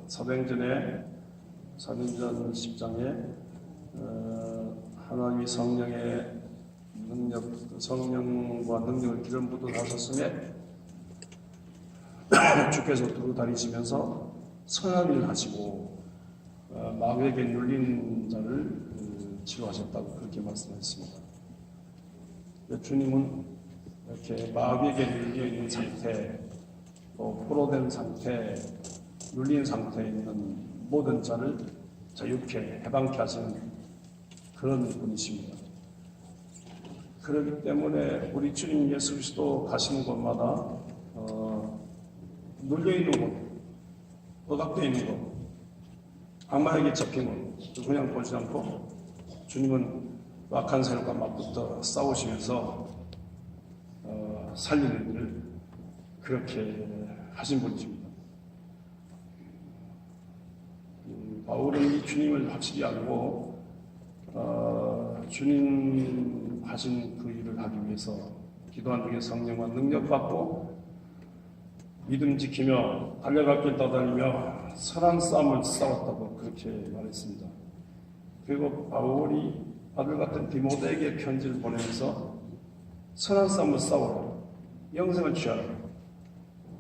사도행전 10장에 하나님이 성령의 능력, 성령과 능력을 기름 부어 하셨음에 주께서 두루 다니시면서 선한 일을 하시고 마귀에게 눌린 자를 치료하셨다고 그렇게 말씀하셨습니다. 주님은 이렇게 마귀에게 눌려 있는 상태, 또 포로된 상태, 눌린 상태에 있는 모든 자를 자유케 해방케 하시는 그런 분이십니다. 그렇기 때문에 우리 주님 예수 그리스도 가시는 곳마다 눌려있는 곳, 억압되어 있는 곳, 악마에게 잡힌 곳 그냥 보지 않고 주님은 악한 세력과 맞붙어 싸우시면서 살리는 일을 그렇게 하신 분이십니다. 바울은 이 주님을 확실히 알고 주님 하신 그 일을 하기 위해서 기도한 중에 성령과 능력받고 믿음 지키며 달려갈 길 떠다니며 선한 싸움을 싸웠다고 그렇게 말했습니다. 그리고 바울이 아들 같은 디모데에게 편지를 보내면서 선한 싸움을 싸워라, 영생을 취하라.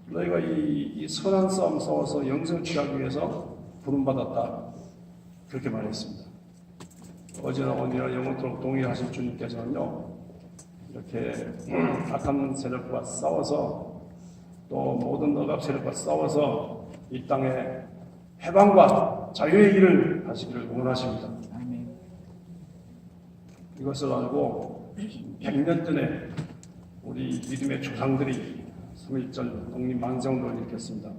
너희가 이 선한 싸움 싸워서 영생을 취하기 위해서 부름받았다, 그렇게 말했습니다. 어제나 오늘이나 영원토록 동일하신 주님께서는요, 이렇게 악한 세력과 싸워서 또 모든 억압 세력과 싸워서 이 땅에 해방과 자유의 일을 하시기를 원하십니다. 이것을 알고 100년 전에 우리 믿음의 조상들이 3.1절 독립만세운동을 일으켰습니다.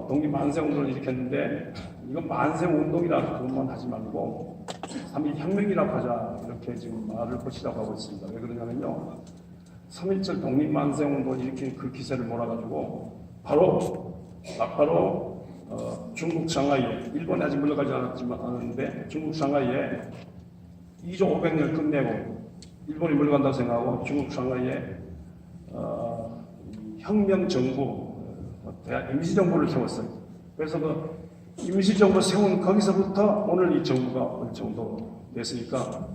독립만세운동을 일으켰는데 이건 만세운동이라 그것만 하지 말고 3.1혁명이라고 하자, 이렇게 지금 말을 고치라고 하고 있습니다. 왜 그러냐면요, 3.1절 독립만세운동을 일으킨 그 기세를 몰아가지고 바로 중국 상하이에, 일본에 아직 물러가지 않았는데 중국 상하이에 2조 500년 끝내고 일본이 물러간다고 생각하고 중국 상하이에 혁명정부, 임시정부를 세웠어요. 그래서 그 임시정부 세운 거기서부터 오늘 이 정부가 어느 정도 됐으니까,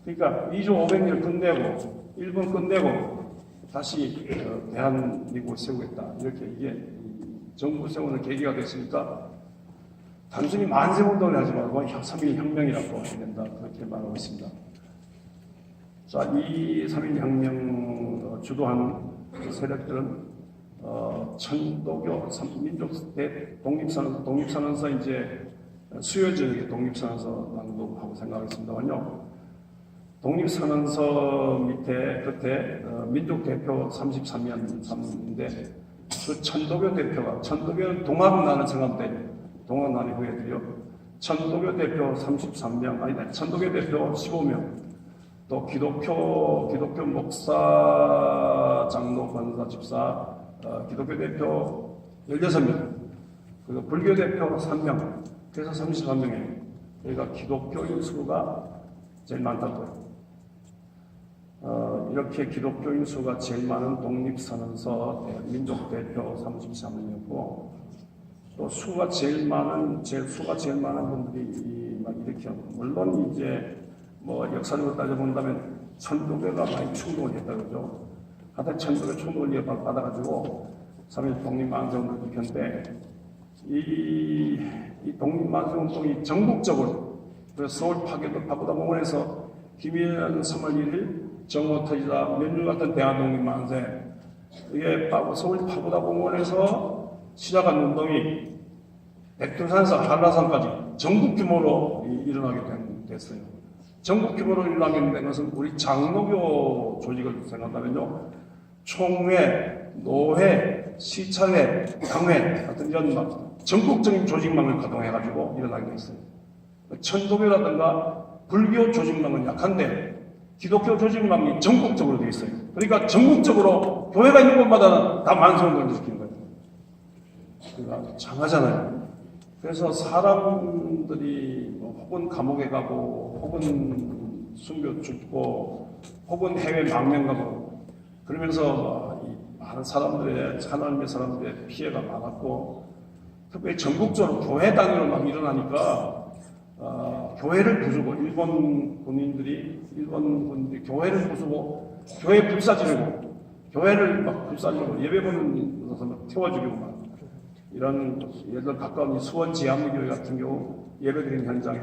그러니까 2조 500년 끝내고 일본 끝내고 다시 대한민국을 세우겠다, 이렇게 이게 정부 세우는 계기가 됐으니까 단순히 만세운동을 하지 말고 3.1혁명이라고 해야 된다, 그렇게 말하고 있습니다. 자, 이 3.1혁명 주도한 세력들은 천도교 민족 독립선언서 이제 수요 저녁에 독립선언서 낭독하고 생각하겠습니다만요, 독립선언서 밑에 끝에 민족 대표 33인데 그 천도교 대표가, 천도교는 동학난을 생각하면 동학난이 보여드려 천도교 대표 33명, 아니다, 천도교 대표 15명, 또 기독교 목사, 장로, 권사, 집사, 기독교 대표 16명, 그리고 불교 대표 3명, 그래서 33명이에요. 그러니까 기독교인 수가 제일 많다고요. 이렇게 기독교인 수가 제일 많은 독립선언서 민족 대표 33명이었고, 또 수가 제일 많은 분들이 막 일으켜, 물론 이제 뭐 역사적으로 따져본다면 천도교가 많이 충동을 했다 그러죠. 하여튼 천도교 충동을 받아가지고 3.1 독립만세운동을 일으켰는데, 이 독립만세운동이 전국적으로, 그래서 서울 파고다공원에서 김일현 3월 1일 정오 터지다 면류 같은 대한독립만세, 이게 서울 파고다공원에서 시작한 운동이 백두산에서 한라산까지 전국 규모로 일어나게 됐어요. 전국 규모로 일어나게 된 것은 우리 장로교 조직을 생각하면요, 총회, 노회, 시찰회, 당회 같은 이런 전국적인 조직망을 가동해가지고 일어나게 됐어요. 천도교라든가 불교 조직망은 약한데 기독교 조직망이 전국적으로 되어 있어요. 그러니까 전국적으로 교회가 있는 곳마다 다 만세운동을 일으키는 거예요. 그러니까 장하잖아요. 그래서 사람들이 혹은 감옥에 가고, 혹은 순교 죽고, 혹은 해외 망명 가고, 그러면서 많은 사람들의, 하나님의 사람들의 피해가 많았고, 특별히 전국적으로 교회 단위로 막 일어나니까 교회를 부수고 일본 군인들이 교회를 부수고 교회 불사지르고 교회를 막 불사지르고 예배 보는 것을 막 태워주고 막 이런 예를 들어 가까운 수원 지암교회 같은 경우 예배드리는 현장에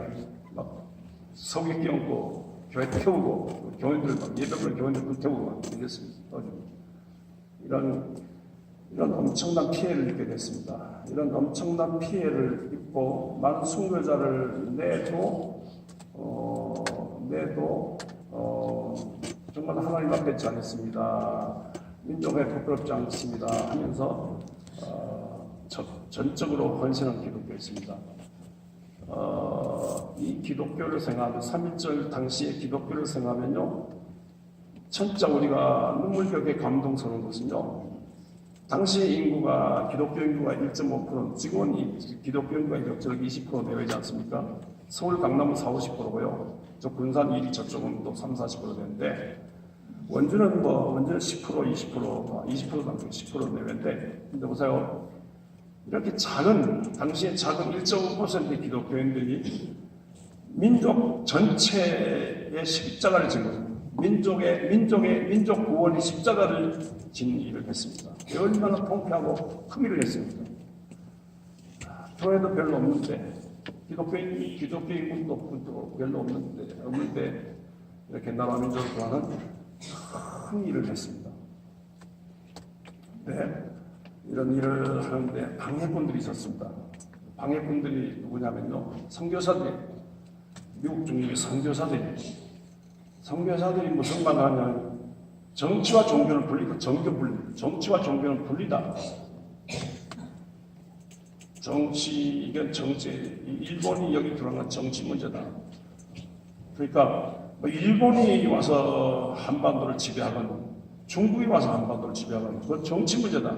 막 서기 끼얹고 교회 태우고 교인들 막 예배 보는 교인들 불태우고 막 이랬습니다. 이런 엄청난 피해를 입게 됐습니다. 이런 엄청난 피해를 입고 많은 순교자를 내도 정말 하나님 앞에 있지 않습니다. 민족에 부끄럽지 않습니다 하면서 전적으로 헌신한 기독교였습니다. 이 기독교를 생각하면 3.1절 당시의 기독교를 생각하면요, 진짜 우리가 눈물겹게 감동스러운 것은요, 당시 인구가 기독교 인구가 1.5%, 지금은 기독교 인구가 이렇저렇 20% 내외지 않습니까? 서울 강남은 40~50%고요. 저 군산 이리 저쪽은 또 30~40% 되는데 원주는 10%, 20% 당시 10% 내외인데, 근데 보세요. 이렇게 당시에 작은 1.5%의 기독교인들이 민족 전체의 십자가를 진 거죠. 민족 구원의 십자가를 진 일을 했습니다. 얼마나 통쾌하고 큰 일을 했습니다. 교회도 별로 없는데, 기독교인 군도 별로 없는데, 이렇게 나라 민족을 구하는 큰 일을 했습니다. 네. 이런 일을 하는데 방해꾼들이 있었습니다. 방해꾼들이 누구냐면요, 선교사들이, 미국 중립의 선교사들이 무슨 말을 하냐면 정치와 종교는 분리다. 정치와 종교는 분리다. 이건 정치, 일본이 여기 들어간 정치 문제다. 그러니까 일본이 와서 한반도를 지배하건 중국이 와서 한반도를 지배하건 그건 정치 문제다.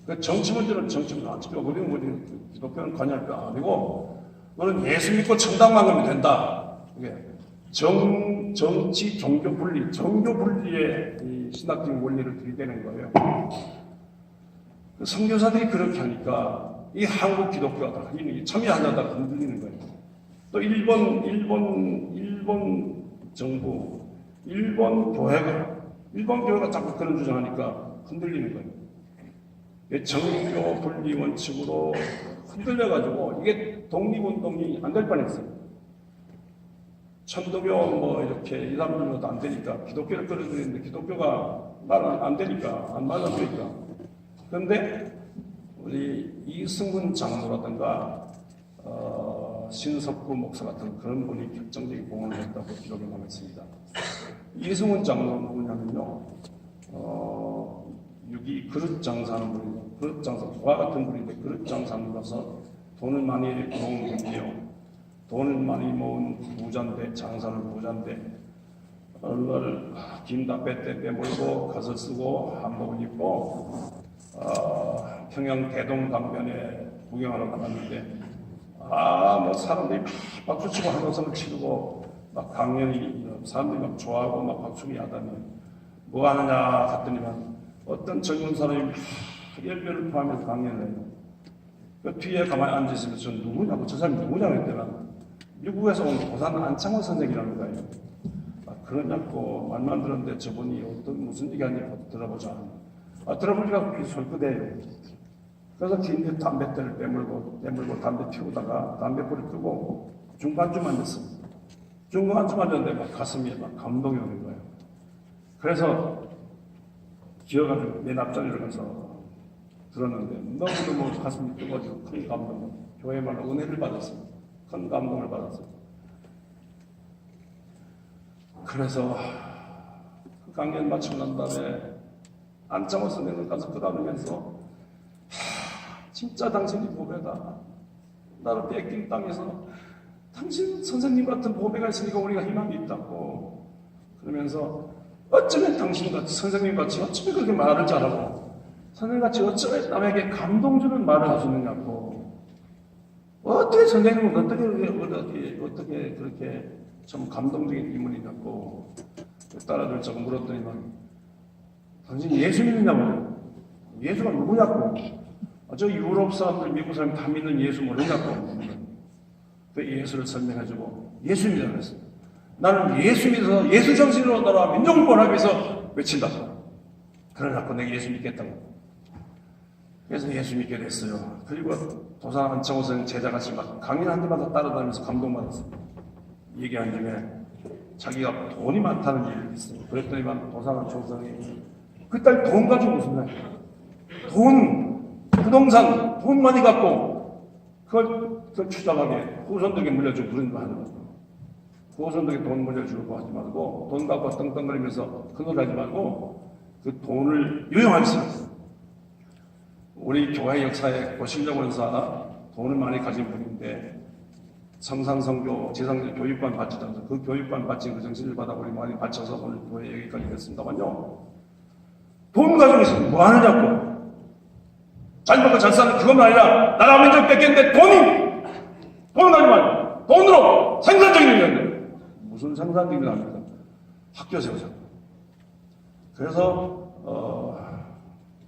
그 정치 문제는 정치문제 안 지키고 우리는 기독교는 관여할 거 아니고 너는 예수 믿고 천당만 가면 된다. 이게 정치 종교 분리, 종교 분리의 이 신학적인 원리를 들이대는 거예요. 그 선교사들이 그렇게 하니까 이 한국 기독교가 참여하려다가 흔들리는 거예요. 또 일본 정부, 일본 교회가 자꾸 그런 주장하니까 흔들리는 거예요. 정교 분리 원칙으로 흔들려가지고 이게 독립운동이 안 될 뻔했어요. 천도교 이렇게 이 사람들도 안 되니까 기독교를 끌어들이는데 기독교가 말 안 되니까 안 맞아주니까. 그런데 우리 이승훈 장로라든가 신석구 목사 같은 그런 분이 결정적인 공헌을 했다고 기록에 남았습니다. 이승훈 장로는 누구냐면요, 여기 그릇 장사하는 분이고, 그릇 장사, 와 같은 분인데 그릇 장사하는 가서 돈을 많이 모은 분이에요. 돈을 많이 모은 부자인데, 장사는 부자인데, 얼마를 김답배 때 빼물고 가서 쓰고 한복을 입고 평양 대동강변에 구경하러 나갔는데 사람들이 박수치고 한호성을 치르고 막 강연이 사람들이 막 좋아하고 막 박수기 하다니 뭐 하느냐 갔더니만 어떤 젊은 사람이 열변을 토하면서 강연을 해요. 그 뒤에 가만히 앉아있으면 저 누구냐고, 저 사람이 누구냐고 했더니 미국에서 온 도산 안창호 선생이라는 거예요. 그러냐고 말만 들었는데 저분이 무슨 얘기하는지 들어보자. 들어보니까 그렇게 솔깃해요. 그래서 긴 담뱃대를 빼물고 담배 피우다가 담배불을 끄고 중간쯤 앉았습니다. 중간쯤 앉았는데 막 가슴이 막 감동이 오는 거예요. 그래서 기어가지고 맨 앞자리를 가서 들었는데 너무너무 가슴이 뜨거워지고 큰 감동, 교회말로 은혜를 받았습니다. 큰 감동을 받았어요. 그래서 그 강연 마치고 난 다음에 안창호 선생을 가서 끄다보면서 진짜 당신이 보배다. 나를 뺏긴 땅에서 당신 선생님 같은 보배가 있으니까 우리가 희망이 있다고. 그러면서 어쩌면 당신같이 선생님같이 어쩌면 그렇게 말을 잘하고 선생님같이 어쩌면 남에게 감동 주는 말을 할 수 있느냐고. 어떻게 선생님은 어떻게 그렇게 좀 감동적인 인물이냐고 딸아들 저거 물었더니만 당신 예수 믿느냐고. 예수가 누구냐고. 저 유럽 사람들, 미국 사람이 다 믿는 예수 모르냐고. 그 예수를 설명해주고 예수 믿으라고 했어요. 나는 예수 믿어서 예수 정신으로 나라 민족을 구원하기 위해서 외친다고. 그래갖고 내가 예수 믿겠다고. 그래서 예수 믿게 됐어요. 그리고 도산 안창호선 제자같이 막 강의를 한 데마다 따라다니면서 감동받았어요. 얘기한 중에 자기가 돈이 많다는 얘기를 했어요. 그랬더니만 도산 안창호선이 그딸 돈 가지고 무슨 말이야. 돈, 부동산, 돈 많이 갖고 그걸 추잡하게 후손들에게 물려주고 그런 거 하는 거예요. 후손들에게 돈 물려주고 하지 말고 돈 갖고 떵떵거리면서 큰 소리 하지 말고 그 돈을 유용하게 쓰는 우리 교회 역사에 고신정 원사 돈을 많이 가진 분인데 성산성교 지상교 교육관 바치다 그 교육관 바친 그 정신을 받아 우리 많이 바쳐서 오늘 교회 여기까지 됐습니다만요. 돈 가지고 있으면 뭐 하느냐고. 잘 먹고 잘 사는 그건 아니라 나라 민족 뺏겼는데 돈 가지고 말이야. 돈으로 생산적인 일이었는데 무슨 생산적인 일 합니까? 학교 세우자. 그래서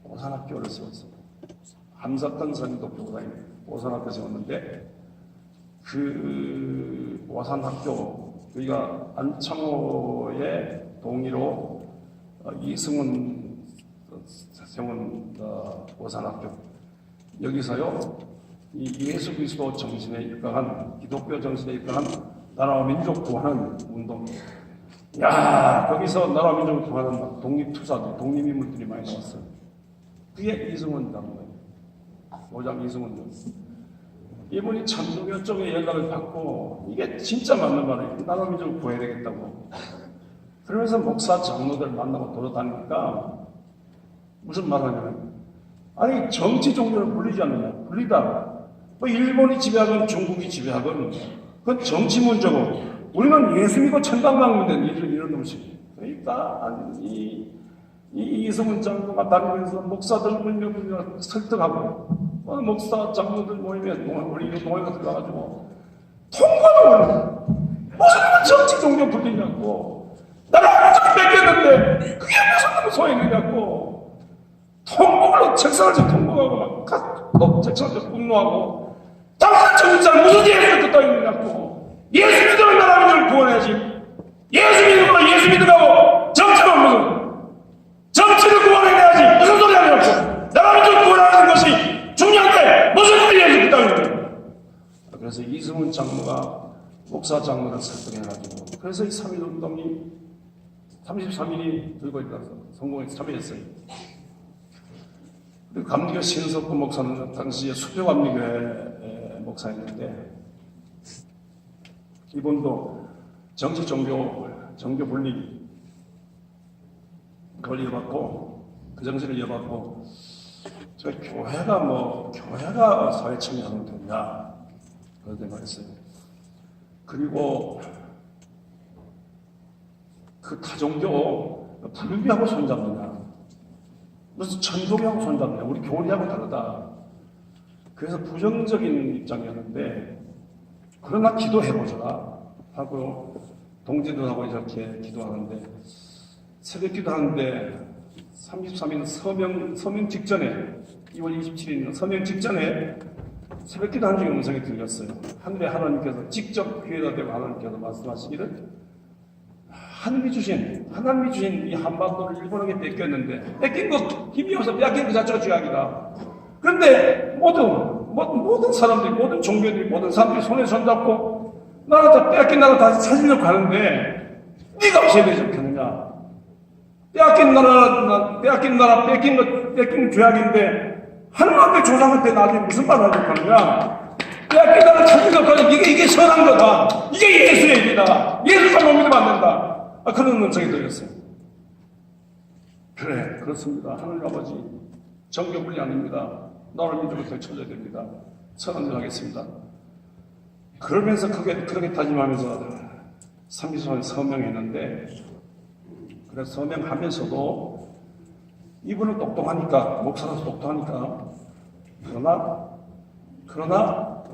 오산학교를 세웠어요. 함석헌 선임도 교사님 오산학교 세웠는데 그 오산학교 여기가 안창호의 동의로 이승훈 세운 오산학교 여기서요 이 예수 그리스도 정신에 입각한 기독교 정신에 입각한 나라와 민족 구하는 운동. 야 거기서 나라와 민족을 구하는 독립투사들 독립인물들이 많이 나왔어요. 그게 이승훈이라는 거예요. 오장 이승훈. 이분이 천주교 쪽에 연락을 받고 이게 진짜 맞는 말이에요. 나라 민족을 구해야 되겠다고. 그러면서 목사 장로들 만나고 돌아다니니까 무슨 말 하냐면 아니 정치 종교를 불리지 않느냐. 불리다. 뭐 일본이 지배하건 중국이 지배하건 그건 정치 문제고 우리는 예수 믿고 천당 가면 되는 이런 놈식. 그러니까 이승훈 장로가 다니면서 목사들 모이면 설득하고 목사 장로들 모이면 우리 동아리가 들어가가지고 통과를 올려. 무슨 정치 종교 불리냐고. 나라 완전히 뺏겼는데 그게 무슨 소용이냐고. 통곡을 책상에서 통곡하고 막 책상에서 분노하고 당신 정치자는 무슨 예수를 듣다 있느냐고. 예수 믿으면 나라 민족을 구원해야지. 예수 믿으면 예수 믿으라고 정치는 무슨 정치를 구원해야지. 무슨 소리 하냐고. 나라 민족을 구원하는 것이 중요한데 무슨 소리예요 그따위로. 그래서 이승훈 장로가 목사 장로를 설득해가지고 그래서 이 3.1 운동이 33일이 들고 있다서 성공해서 참여했어요. 그리고 감리교 신석구 목사는 당시에 수표감리교회 목사였는데 이분도 정치 종교 분리 그걸 이어받고 그 정신을 이어받고 저 교회가 사회 참여하면 된다 그런 생각했어요. 그리고 그 타종교 불교하고 손잡느냐 무슨 천도교하고 손잡느냐 우리 교리하고 다르다. 그래서 부정적인 입장이었는데 그러나 기도해보자 하고 동지들하고 이렇게 기도하는데 새벽 기도하는데 33일 서명 직전에 2월 27일 서명 직전에 새벽 기도한 중에 음성이 들렸어요. 하늘에 하나님께서 직접 귀에다 대고 하나님께서 말씀하시기를 하나님이 주신 이 한반도를 일본에게 뺏겼는데 뺏긴 것 힘이 없어 빼앗긴 그 자체가 죄악이다. 그런데 모든 사람들이 모든 종교들이 모든 사람들이 손에 손잡고 나라 빼앗긴 나라 다시 찾으려고 하는데 네가 없어야 되지 않겠느냐. 빼앗긴 나라 뺏긴 죄악인데 하나님한테 조상한테 나중에 무슨 말을 하려고 하느냐. 빼앗긴 나라 찾으려고 하는 이게 선한 거다. 이게 예수의 일이다. 예수 잘 못 믿으면 안 된다. 그런 음성이 들렸어요. 그래 그렇습니다. 하나님 아버지 정교분리 아닙니다. 나라를 민족을 되찾아야 됩니다. 선한 일 하겠습니다. 그러면서 그렇게 다짐하면서 30년 서명했는데 그래서 서명하면서도 이분은 똑똑하니까 목사로서 똑똑하니까 그러나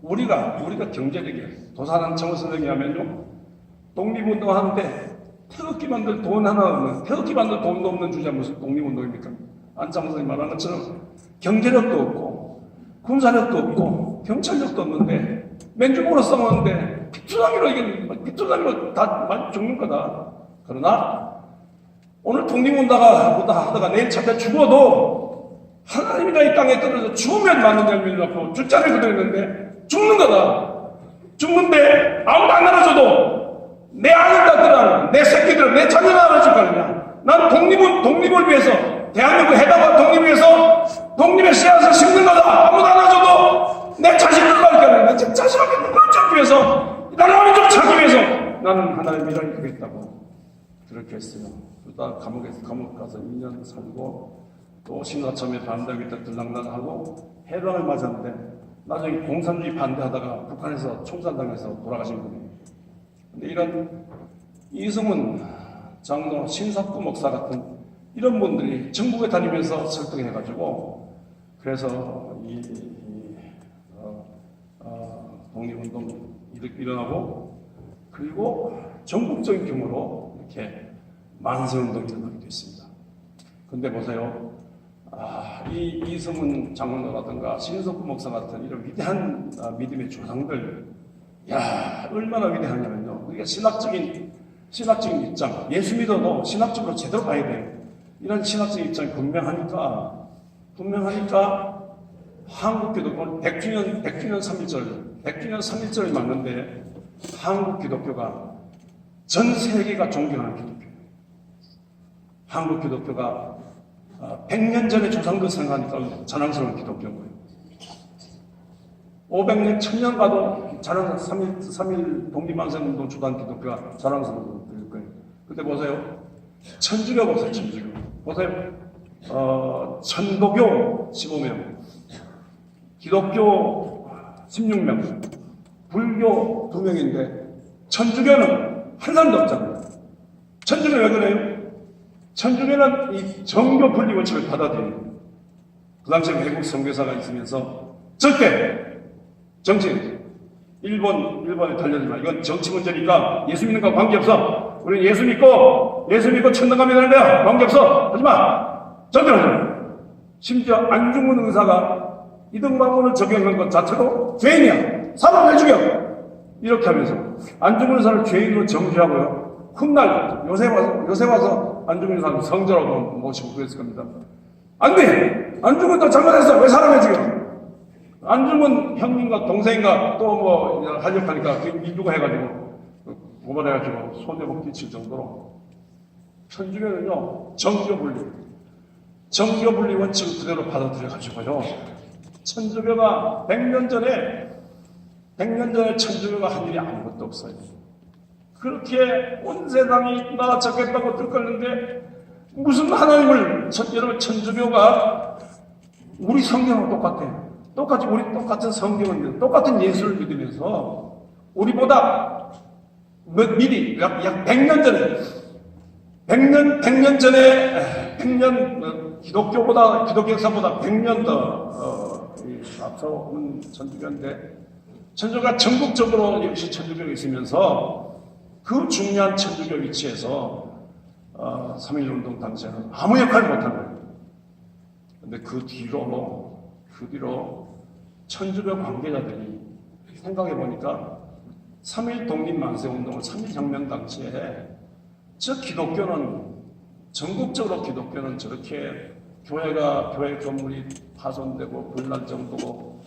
우리가 경제력이 도산한 청소년이 하면요 독립운동하는데 태극기 만들 돈 하나 없는 태극기 만들 돈도 없는 주제 무슨 독립운동입니까? 안창호 선생님 말한 것처럼 경제력도 없고 군사력도 없고 경찰력도 없는데 맨주먹으로 싸우는데 피투성이로 다 죽는 거다. 그러나 오늘 독립운동가 하다가 내일 잡혀 죽어도 하나님이가 이 땅에 떨어져 죽으면 많은 열매를 낳고 줄자를 그대로 있는데 죽는 거다. 죽는데 아무도 안 알아줘도 내 아들들은 내 새끼들은 내 자녀는 알아줄 거 아니냐. 난 독립을 위해서 대한민국 해방과 독립을 위해서 독립의 씨앗을 심는 거다. 아무도 안 알아줘도 내 자식들과 할거야. 내 자식에게 누구를 찾기 위해서 나라를 좀 찾기 위해서 나는 하나님의 일을 하겠다고 그렇게 했어요. 그러다 감옥 가서 2년 살고 또 신사참에 반대 밑에 들락날락하고 해방을 맞았는데 나중에 공산주의 반대하다가 북한에서 총살당해서 돌아가신 분이에요. 근데 이런 이승훈 장로, 신석구 목사 같은 이런 분들이 전국에 다니면서 설득해가지고 그래서 독립운동 일어나고 그리고 전국적인 규모로 이렇게 만세운동이 일어나게 됐습니다. 근데 보세요. 이 이승훈 장로라든가 신석구 목사 같은 이런 위대한 믿음의 조상들, 얼마나 위대하냐면요. 우리가 신학적인 입장, 예수 믿어도 신학적으로 제대로 봐야 돼요. 이런 신학적인 입장이 분명하니까 한국기독교 100주년 3.1절이 맞는데 한국 기독교가 전 세계가 존경하는 기독교예요. 한국 기독교가 100년 전에 조상들 생각하니까 자랑스러운 기독교인 거예요. 500년, 1000년 가도 자랑스러운 3.1 독립만세운동 주도한 기독교가 자랑스러운 거예요. 근데 보세요. 천주교 보세요, 천주교. 보세요. 천도교 15명, 기독교 16명, 불교 2명인데 천주교는 한 사람도 없잖아요. 천주교 왜 그래요? 천주교는 이 정교 분리 원칙을 받아들여요. 그 당시에 외국 선교사가 있으면서 절대 일본에 달려들지 마. 이건 정치 문제니까 예수 믿는 거 관계없어. 우리는 예수 믿고 천당 가면 되는 거야. 관계없어. 하지 마. 절대로 하지 마. 심지어 안중근 의사가 이등방문을 적용한 것 자체도 죄인이야. 사람 왜 죽여? 이렇게 하면서 안중근 의사를 죄인으로 정죄하고요. 훗날 요새 와서 안중근 의사는 성자라고 모시고 그랬을 겁니다. 안 돼! 안중근도 잘못했어! 왜 사람을 죽여? 안중근 형님과 동생인가 또 뭐 하려하니까 민주가 해가지고 고발해가지고 손해복 끼칠 정도로 천주교는요 정교분리 원칙을 그대로 받아들여가지고요 천주교가 100년 전에 천주교가 한 일이 아무것도 없어요. 그렇게 온 세상이 나라 찾겠다고 들끓는데 무슨 하나님을 여러분 천주교가 우리 성경은 똑같아요. 우리 똑같은 성경을 믿고 똑같은 예수를 믿으면서 우리보다 미리 약 100년 전에 100년 기독교 역사보다 100년 더 앞서온 천주교인데 천주교가 전국적으로 역시 천주교가 있으면서 그 중요한 천주교 위치에서 3.1운동 당시에는 아무 역할을 못한 거예요. 근데 그 뒤로 천주교 관계자들이 생각해보니까 3.1 독립만세운동을 3.1 혁명 당시에 전국적으로 기독교는 저렇게 교회 건물이 파손되고 불날 정도고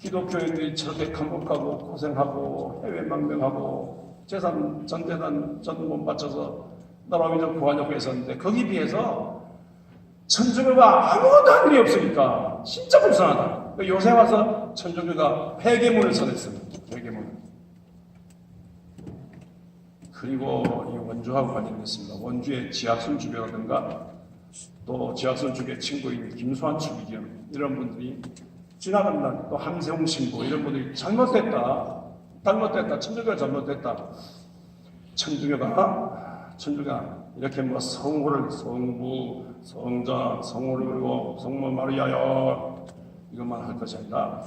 기독교인들이 저렇게 감옥하고 고생하고 해외 망명하고 전 재산 전 못 바쳐서 나라 민족 구하려고 했었는데 거기에 비해서 천주교가 아무것도 할 일이 없으니까 진짜 불쌍하다. 요새 와서 천주교가 회계문을 써냈습니다. 회계문. 그리고 이 원주하고 관련됐습니다. 원주의 지학순 주교라든가 또 지학순 주교의 친구인 김수환 추기경 이런 분들이 지나간다. 또 함세웅 신부 이런 분들이 잘못됐다. 천주교가 잘못됐다. 천주교가 이렇게 뭐 성호를 성부, 성자, 성호를 그리고 성모 마리아여 이것만 할 것이 아니라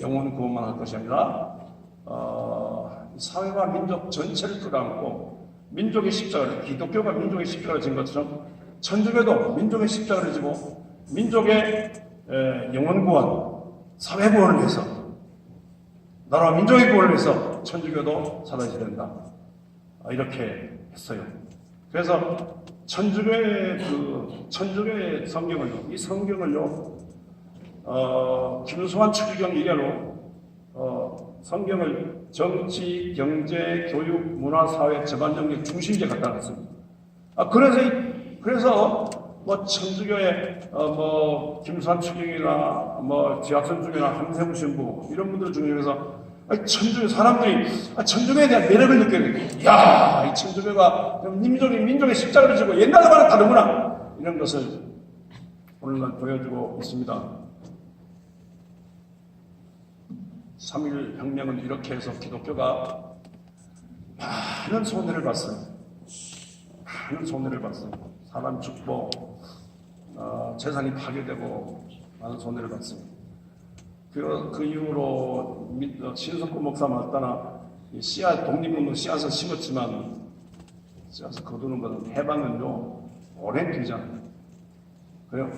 영혼 구원만 할 것이 아니라 사회와 민족 전체를 끌어안고 민족의 십자가를 기독교가 민족의 십자가를 진 것처럼 천주교도 민족의 십자가를 지고 민족의 영혼 구원, 사회 구원을 위해서, 나라와 민족의 구원을 위해서 천주교도 사라져야 된다. 이렇게 했어요. 그래서 천주교의 성경을요, 이 성경을요, 김수환 추기경 이래로 성경을 정치, 경제, 교육, 문화, 사회 전반 영역 중심지에 갖다 놨습니다. 그래서 뭐 천주교의 김수환 추기경이나 지학선 중이나 함세무 신부 이런 분들 중에서 천주교 사람들이 천주교에 대한 매력을 느껴야 돼. 야, 이 천주교가 민족의 십자가를 지고 옛날과는 다르구나. 이런 것을 오늘날 보여주고 있습니다. 3.1 혁명은 이렇게 해서 기독교가 많은 손해를 봤어요. 많은 손해를 봤어요. 사람 죽고 재산이 파괴되고 많은 손해를 봤습니다. 그 이후로 신석구 목사 맞다나 독립운동 씨앗을 심었지만 씨앗을 거두는 것은 해방은요 오랜 뒤잖아요. 그래요.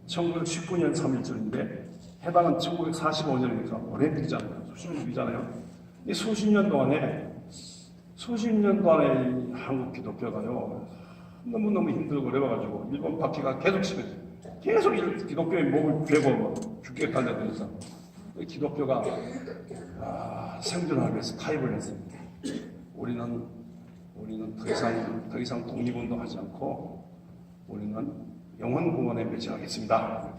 1919년 3.1절인데 해방은 1945년이니까 오랜 뒤잖아요. 수십 년 뒤잖아요. 이 수십 년 동안에 이 한국 기독교가요 너무너무 힘들고 그래가지고 일본 바퀴가 계속 기독교의 목을 베고 죽게 달려들어서 기독교가 생존하기 위해서 타협을 했습니다. 우리는 더 이상 독립운동하지 않고 우리는 영혼구원에 매진하겠습니다.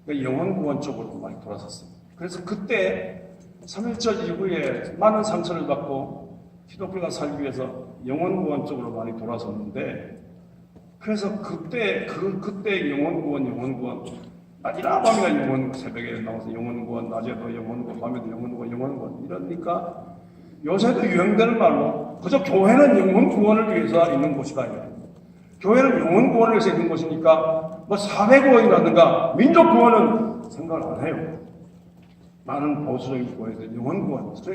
영혼구원 쪽으로 많이 돌아섰습니다. 그래서 그때 3.1절 이후에 많은 상처를 받고 기독교가 살기 위해서 영혼구원 쪽으로 많이 돌아섰는데, 그래서 그때 영혼구원 낮이나 밤이나 영혼, 새벽에 나와서 영혼구원, 낮에도 영혼구원, 밤에도 영혼구원 이러니까 요새도 유행되는 말로 그저 교회는 영혼구원을 위해서 있는 곳이다. 교회는 영혼구원을 위해서 있는 곳이니까 사회구원이라든가 민족구원은 생각을 안 해요. 많은 보수적인 구원에서 영혼구원, 그저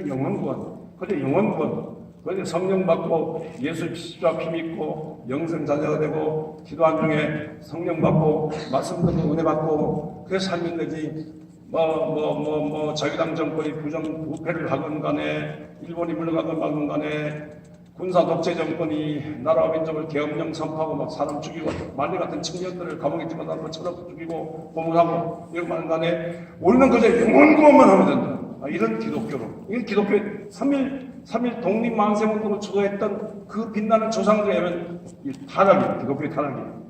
영혼구원, 그런데 성령 받고 예수 십자가 피 믿고 영생 자녀가 되고 기도한 중에 성령 받고 말씀 듣고 은혜 받고 그래서 살면 되지. 자유당 정권이 부패를 하건 간에 일본이 물러가건 말건 간에 군사 독재 정권이 나라와 민족을 계엄령 선포하고 사람 죽이고 만리 같은 청년들을 감옥에 집어넣고 쳐놓고 죽이고 고문하고 이런 간에 우리는 그저 영혼구원만 하면 된다. 이런 기독교로. 이건 기독교의 3.1 독립만세운동을 주도했던 그 빛나는 조상들의 이런 타락이에요. 기독교의 타락이에요.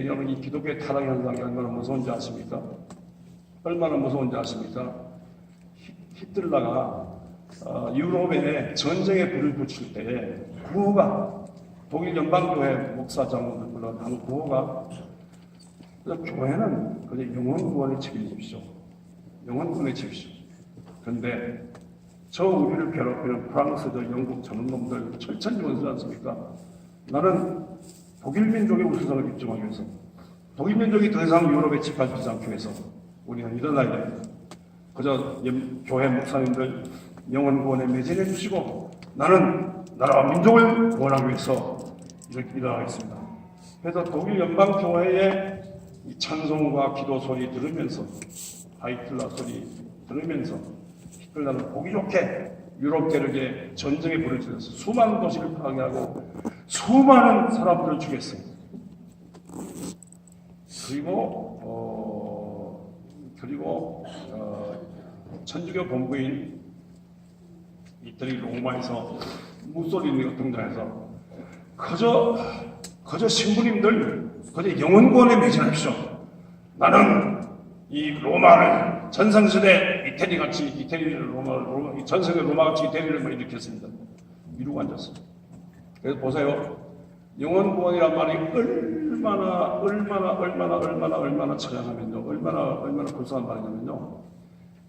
여러분, 이 기독교의 타락 현상이 얼마나 무서운지 아십니까? 얼마나 무서운지 아십니까? 히틀러가 유럽에 전쟁에 불을 붙일 때 구호가 독일 연방교회 목사장을 불러 한 구호가 교회는 그냥 영혼구원에 책임집시오. 영혼구원에 책임집시오. 그런데 저 우리를 괴롭히는 프랑스, 영국 저런 놈들 철천지 원수지 않습니까? 나는 독일 민족의 우수성을 입증하기 위해서, 독일 민족이 더 이상 유럽에 짓밟히지 않기 위해서 우리는 일어나야 됩니다. 그저 교회 목사님들 영혼구원에 매진해 주시고 나는 나라와 민족을 구원하기 위해서 이렇게 일어나겠습니다. 그래서 독일 연방교회의 이 찬송과 기도 소리 들으면서, 하이틀러 소리 들으면서 히틀러는 보기 좋게 유럽 대륙에 전쟁에 불을 지어서 수많은 도시를 파괴하고 수많은 사람들을 죽였습니다. 그리고 천주교 본부인 이태리 로마에서 무솔리니가 등장해서 그저 신부님들 그저 영혼구원에 매진하십시오. 나는 이 로마를 전성시대 이태리같이 전세계 로마같이 이태리를 일으켰습니다. 이루고 앉았습니다. 그래서 보세요. 영혼구원이란 말이 얼마나 처량하면요, 얼마나 불쌍한 말이냐면요.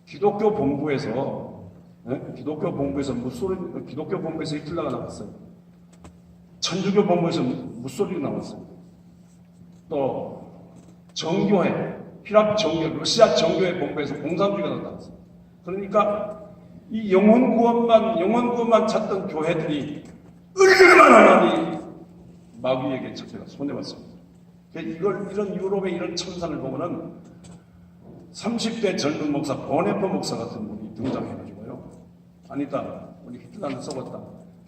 기독교 본부에서 기독교 본부에서 히틀러가 나왔어요. 천주교 본부에서 무솔리니가 나왔어요. 또 정교회, 피랍 정교, 러시아 정교회 본부에서 공산주의가 나왔어요. 그러니까 이 영혼구원만 찾던 교회들이 얼마나 마귀에게 잡혀가 손해봤습니다. 이런 유럽의 이런 참상을 보면은 30대 젊은 목사, 보네퍼 목사 같은 분이 등장해가지고요. 아니다, 우리 히틀러는 썩었다.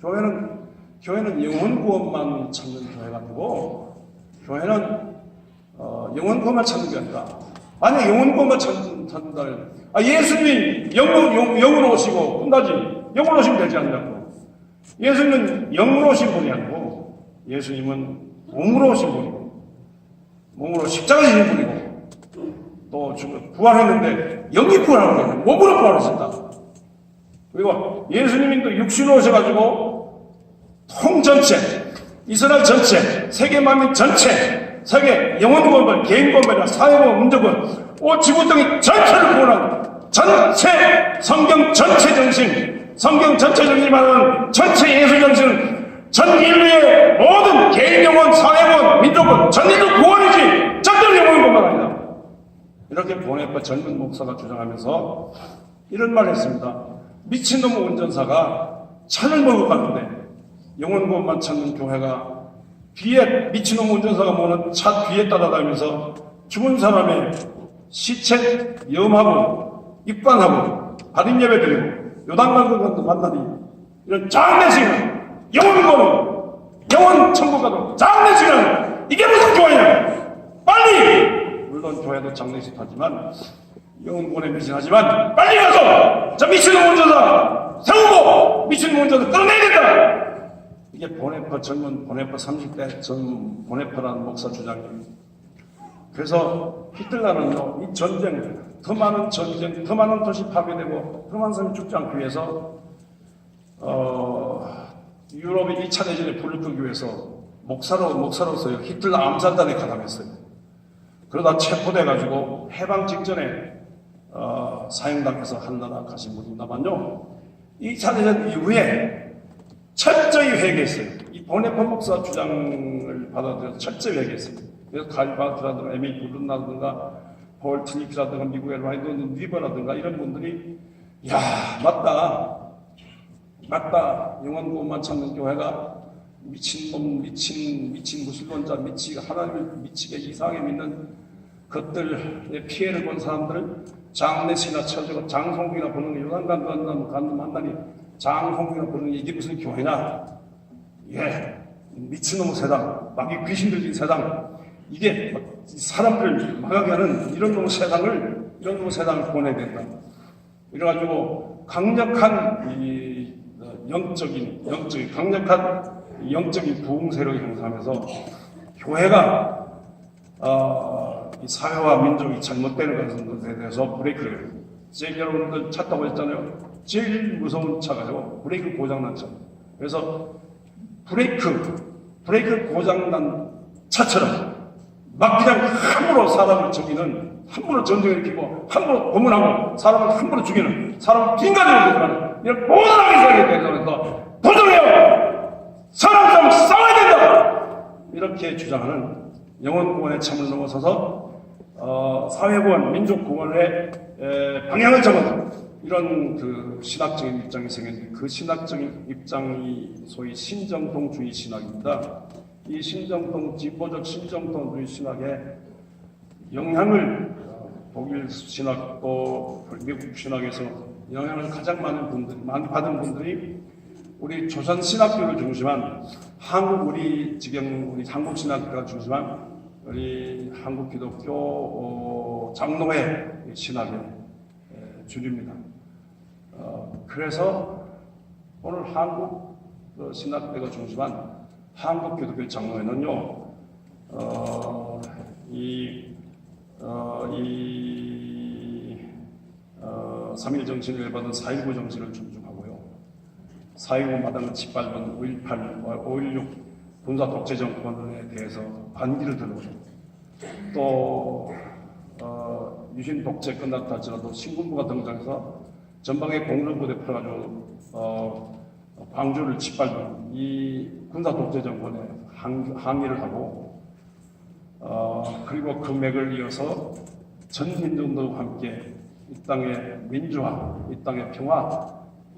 교회는 영혼 구원만 찾는 교회가 아니고, 교회는 영혼 구원만 찾는 게 아니라, 만약 영혼 구원만 찾는다, 예수님이 영으로 오시고 끝나지. 영으로 오시면 되지 않냐고. 예수님은 영으로 오신 분이 아니고, 예수님은 몸으로 오신 분이고, 몸으로 십자가에 지신 분이고, 또 부활했는데 영이 부활하는 거예요. 몸으로 부활하셨다. 그리고 예수님이 또 육신으로 오셔가지고 통전체, 이스라엘 전체, 세계 만민 전체, 세계 영혼 구원을, 개인 구원을, 사회 구원, 민족 구원, 온 지구 땅의 전체를 구원하는 전체 성경 전체 정신, 성경 전체 정신이 말하는 전체 예수 정신은 전 인류의 모든 개인 영혼, 사회 구원, 민족 구원, 전 인류 구원이지 전들 영혼 구원만 아니다. 이렇게 보네퍼 젊은 목사가 주장하면서 이런 말을 했습니다. 미친놈 운전사가 차를 몰고 가는데 영혼 구원만 찾는 교회가 뒤에 미친놈 운전사가 모는 차 뒤에 따라다니면서 죽은 사람의 시체 염하고 입관하고 발인 예배 드리고 요단강도 만나니 이런 장례식은 영혼 구원, 영혼 천국 가도 장례식은 이게 무슨 교회냐? 빨리! 물론 교회도 장례식 하지만 영혼 구원에 미진하지만 빨리 가서 저 미친놈 운전사 세우고 미친놈 운전사 끌어내야 된다. 이게 보네퍼 젊은 보네퍼 30대 젊은 보네퍼라는 목사 주장입니다. 그래서 히틀러는요, 이 전쟁, 더 많은 전쟁, 더 많은 도시 파괴되고 더 많은 사람이 죽지 않기 위해서 유럽의 2차 대전에 불을 끄기 위해서 목사로서 히틀러 암살단에 가담했어요. 그러다 체포돼가지고 해방 직전에 사형당해서 한나라 가신 분입니다만요. 2차 대전 이후에 철저히 회개했어요. 이 보네퍼 목사 주장을 받아들여서 철저히 회개했어요. 그래서 칼 바트라든가 에밀 블룬라든가 폴 트니키라든가 미국의 라이돈 리버라든가 이런 분들이 야 맞다 영혼 구원만 찾는 교회가 미친놈 미친 무신론자 하나님을 미치게 이상하게 믿는 그것들의 피해를 본 사람들을 장례식이나 쳐주고 장송이나 보는 게 요단강도 만나니 장송이나 보는 게 이게 무슨 교회냐? 예, 미친놈의 세상, 마귀 귀신 들린 세상, 이게 사람들을 망하게 하는 이런 놈의 세상을 보내야 된다. 이래가지고 강력한 영적인 부흥 세력이 형성하면서 교회가 이 사회와 민족이 잘못되는 것에 대해서 브레이크를 제일 여러분들 차 타고 했잖아요. 제일 무서운 차가 브레이크 고장난 차. 그래서 브레이크 고장난 차처럼 막 그냥 함부로 사람을 죽이는, 함부로 전쟁을 일으키고 함부로 고문하고 사람을 함부로 죽이는, 사람을 빈간으로 들어가는 이런 모든하게 살게 되면서 부정해요. 사람 싸워야 된다. 이렇게 주장하는 영혼 구원의 참을 넘어서서 사회구원, 민족구원의 방향을 잡은 이런 그 신학적인 입장이 생겼는데 그 신학적인 입장이 소위 신정통주의 신학입니다. 이 진보적 신정통주의 신학의 영향을 독일 신학 또 미국 신학에서 영향을 가장 많이 받은 분들이 우리 조선 신학교를 중심한 우리 한국 신학교가 중심한 우리 한국 기독교 장로회 신학의 주류입니다. 그래서 오늘 한국 신학대가 중심한 한국 기독교 장로회는요, 삼일 정신을 받은 4.19 정신을 존중하고요. 4.19 마당을 짓밟은 5.16 군사 독재 정권에 대해서 반기를 들고 또 유신 독재 끝났다 할지라도 신군부가 등장해서 전방에 공군부대 풀어가지고 광주를 짓밟은 이 군사 독재 정권에 항의를 하고 그리고 그 맥을 이어서 전 민족들과 함께 이 땅의 민주화, 이 땅의 평화,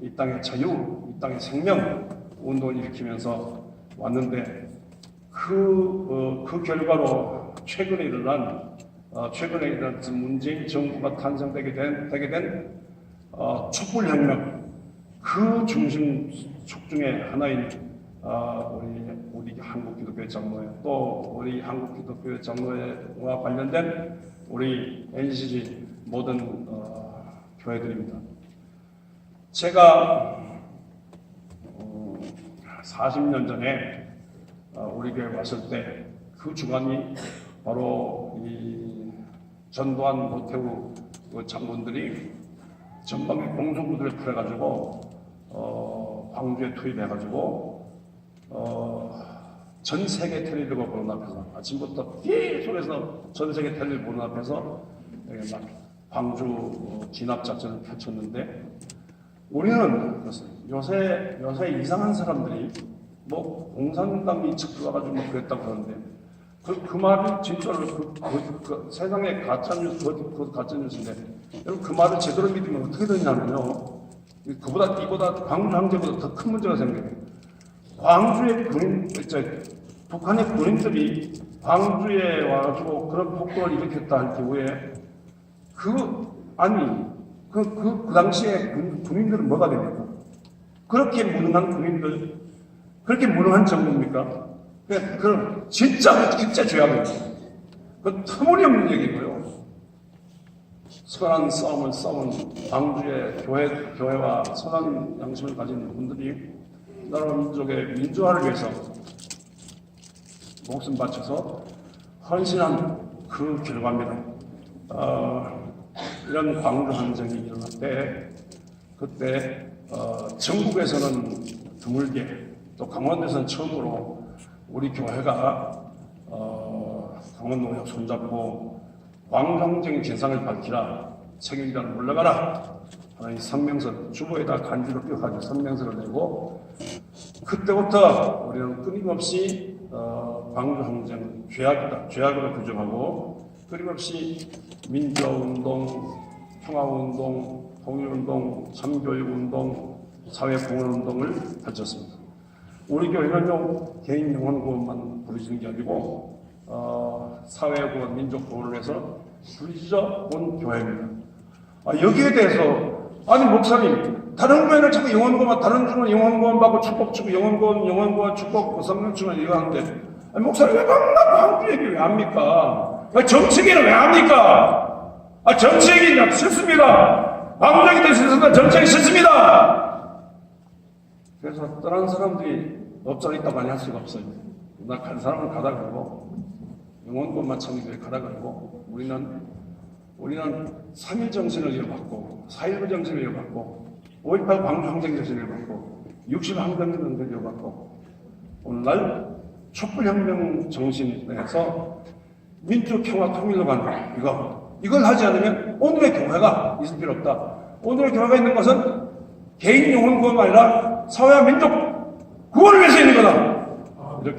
이 땅의 자유, 이 땅의 생명 운동을 일으키면서 왔는데 그 결과로 최근에 일어난 최근에 일어났던 문재인 정부가 탄생되게 된 촛불혁명 그 중심 축중의 하나인 우리 한국기독교회 장로회 또 우리 한국기독교회 장로회와 관련된 우리 NCG 모든 교회들입니다. 제가 40년 전에 우리 교회 왔을 때 그 주관이 바로 이 전두환 노태우 장군들이 전방에 공성부들을 풀어가지고 광주에 투입해가지고 전 세계 텔레비전 보는 앞에서 아침부터 계속해서 전 세계 텔레비전 보는 앞에서 막 광주 진압 작전을 펼쳤는데 우리는 요새 이상한 사람들이 뭐 공산당이 척들어가지고 뭐 그랬다고 그러는데 그 말이 진짜로 그 세상에 가짜뉴스 그것도 가짜뉴스인데 여러분 그 말을 제대로 믿으면 어떻게 되냐면요 이보다 광주 항쟁보다 더 큰 문제가 생겨요. 광주의 군인 북한의 군인들이 광주에 와가지고 그런 폭동을 일으켰다 할 경우에 그 당시에 군인들은 뭐가 됩니까? 그렇게 무능한 군인들, 그렇게 무능한 정부입니까? 그럼 진짜 죄악입니다. 그건 터무니없는 얘기고요. 선한 싸움을 싸운 광주의 교회와 선한 양심을 가진 분들이 나라 민족의 민주화를 위해서 목숨 바쳐서 헌신한 그 결과입니다. 이런 광주 항쟁이 일어날 때 그때 전국에서는 드물게 또 강원도에서는 처음으로 우리 교회가 강원도에 손잡고 광주 항쟁의 진상을 밝히라 책임자를 물러가라 하는 성명서 주보에다 간지로 띄워가지고 성명서를 내고 그때부터 우리는 끊임없이 광주 항쟁 죄악으로 규정하고 끊임없이 민주화운동, 평화운동, 통일운동, 참교육운동, 사회공헌운동을 펼쳤습니다. 우리 교회는요 개인 영혼구원만 부르짖는 게 아니고 사회구원, 민족구원을 위해서 부르짖어 온 교회입니다. 여기에 대해서 아니 목사님 다른 교회는 자꾸 영혼구원, 다른 주는 영혼구원 받고 축복 주고 영혼구원 축복 성령 주는 이거 하는데 목사님 왜 광주 얘기 왜 합니까? 정치 얘기는 왜 합니까? 정치 얘기는 싫습니다. 광주 얘기도 싫습니다. 정치 얘기 싫습니다. 그래서 떠난 사람들이 업장에 있다고 많이 할 수가 없어요. 나 간 사람은 가다 그러고 영혼권만 참기를 가다 그러고 우리는 3.1 정신을 이어받고 4.19 정신을 이어받고 5.18 광주 항쟁 정신을 이어받고 60 항쟁 정신을 이어받고 오늘날 촛불혁명 정신에서 민주평화 통일로 가는 이걸 하지 않으면 오늘의 교회가 있을 필요 없다. 오늘의 교회가 있는 것은 개인 영혼 구원이 아니라 사회와 민족 구원을 위해서 있는 거다.